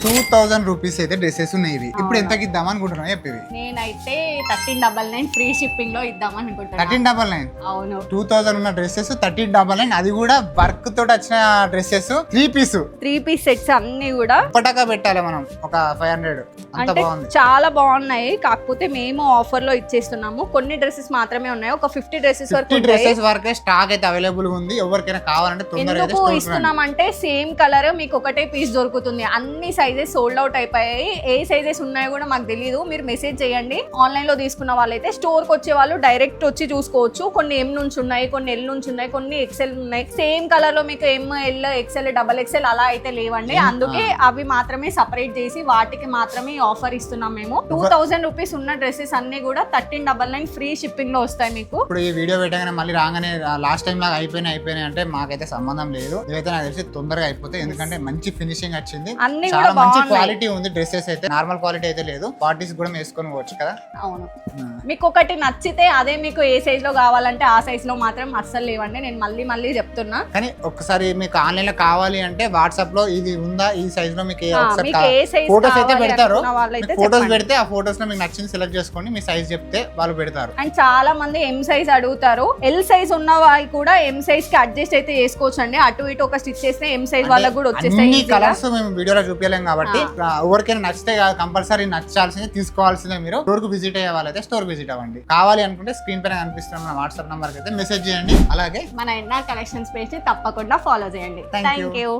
2000 rupees అయితే dresses ఉన్నాయి ఇవి. ఇప్పుడు ఎంతకి ఇద్దాం అనుకుంటున్నావు చెప్పేవి? నేనైతే 1399 ఫ్రీ షిప్పింగ్ లో ఇద్దాం అనుకుంటున్నా. 1399. అవును, 2000 ఉన్న డ్రెస్సెస్ 1399, అది కూడా వర్క్ తోటి వచ్చిన డ్రెస్సెస్ 3 పీస్ సెట్స్ అన్ని కూడా పటాకా పెట్టాలి మనం ఒక 500. అంత అంటే బాగుంది, చాలా బాగున్నాయి. కాకపోతే మేము ఆఫర్ లో ఇచ్చేస్తున్నాము. కొన్ని డ్రెస్సెస్ మాత్రమే ఉన్నాయి, ఒక 50 డ్రెస్సెస్ వరకు 50 డ్రెస్సెస్ వరకే స్టాక్ అయితే అవైలబుల్ గా ఉంది. ఎవరికైనా కావాలంటే తొందరగా అయితే ఎందుకు స్టోర్ కి రండి. ఇస్తున్నామంటే సేమ్ కలర్ మీకు ఒకటే పీస్ దొరుకుతుంది. అన్ని సైజెస్ సోల్డ్ అవుట్ అయిపోయాయి. ఏ సైజెస్ ఉన్నాయో కూడా మాకు తెలియదు. మీరు మెసేజ్ చేయండి. ఆన్లైన్ లో తీసుకున్న వాళ్ళైతే స్టోర్ కి వచ్చే వాళ్ళు డైరెక్ట్ వచ్చి చూసుకోవచ్చు. కొన్ని M నుంచి ఉన్నాయి, కొన్ని L నుంచి ఉన్నాయి, కొన్ని XL ఉన్నాయి. సేమ్ కలర్ లో మీకు M, L, XL, XXL అలా అయితే లేవండి. అందుకే అవి మాత్రమే సపరేట్ చేసి వాటికి మాత్రమే ఆఫర్ ఇస్తున్నాం మేము. 2000 రూపీస్ ఉన్న డ్రెస్సెస్ అన్ని కూడా 1399 ఫ్రీ షిప్పింగ్ లో వస్తాయి మీకు. ఇప్పుడు ఈ వీడియో పెట్టగానే మళ్ళీ రాగానే లాస్ట్ టైం లాగా అయిపోయినాయి అంటే మాకైతే సంబంధం లేదు. ఇదైతే నాకు తెలిసి తొందరగా అయిపోతాయి, ఎందుకంటే మంచి ఫినిషింగ్ వచ్చింది. అన్ని చాలా కూడా మంచి బాగున్నాయి. క్వాలిటీ ఉంది. డ్రెస్సెస్ అయితే నార్మల్ క్వాలిటీ అయితే లేదు. పార్టీస్ కూడా వేసుకొని పోవచ్చు కదా. అవును, మీకు ఒకటి నచ్చితే అదే మీకు ఏ సైజ్ లో కావాలంటే ఆ సైజ్ లో మాత్రం అస్సలు లేవండి. నేను మళ్ళీ చెప్తున్నా. కానీ ఒకసారి మీకు ఆన్లైన్ లో కావాలి అంటే వాట్సాప్ లో ఇది ఉందా, ఈ సైజ్ లో మీకు మీకు ఏ size ఫోటోస్ అయితే కావాలి పెడతారు. అనుకున్న వాళ్ళైతే ఫోటోస్ చెప్పండి. పెడితే ఆ ఫోటోస్ లో మీకు నచ్చింది సెలెక్ట్ చేసుకోండి. మీ సైజ్ చెప్తే వాళ్ళు పెడతారు. అండ్ చాలా మంది M సైజ్ అడుగుతారు. L సైజ్ ఉన్న వాళ్ళు కూడా M సైజ్ కి అడ్జస్ట్ అయితే చేసుకోవచ్చు అండి. అటు ఇటు ఒక స్టిచ్ చేస్తే M సైజ్ వాళ్ళకి కూడా వచ్చేస్తాయి. అన్ని కలర్స్ మేము వీడియోలో చూపించలేం కాబట్టి ఎవరికైనా నచ్చితే కంపల్సరీ నచ్చాల్సిందే, తీసుకోవాల్సిందే. మీరు స్టోర్ కు విజిట్ అయ్యే వాళ్ళైతే స్టోర్ విజిట్ అవ్వండి. కావాలి అనుకుంటే స్క్రీన్ పైన కనిపిస్తున్న మన వాట్సాప్ నంబర్ కి అయితే మెసేజ్ చేయండి. అలాగే మన ఎన్ఆర్ కలెక్షన్స్ పేజ్ ని తప్పకుండా ఫాలో చేయండి. Thank you. Thank you.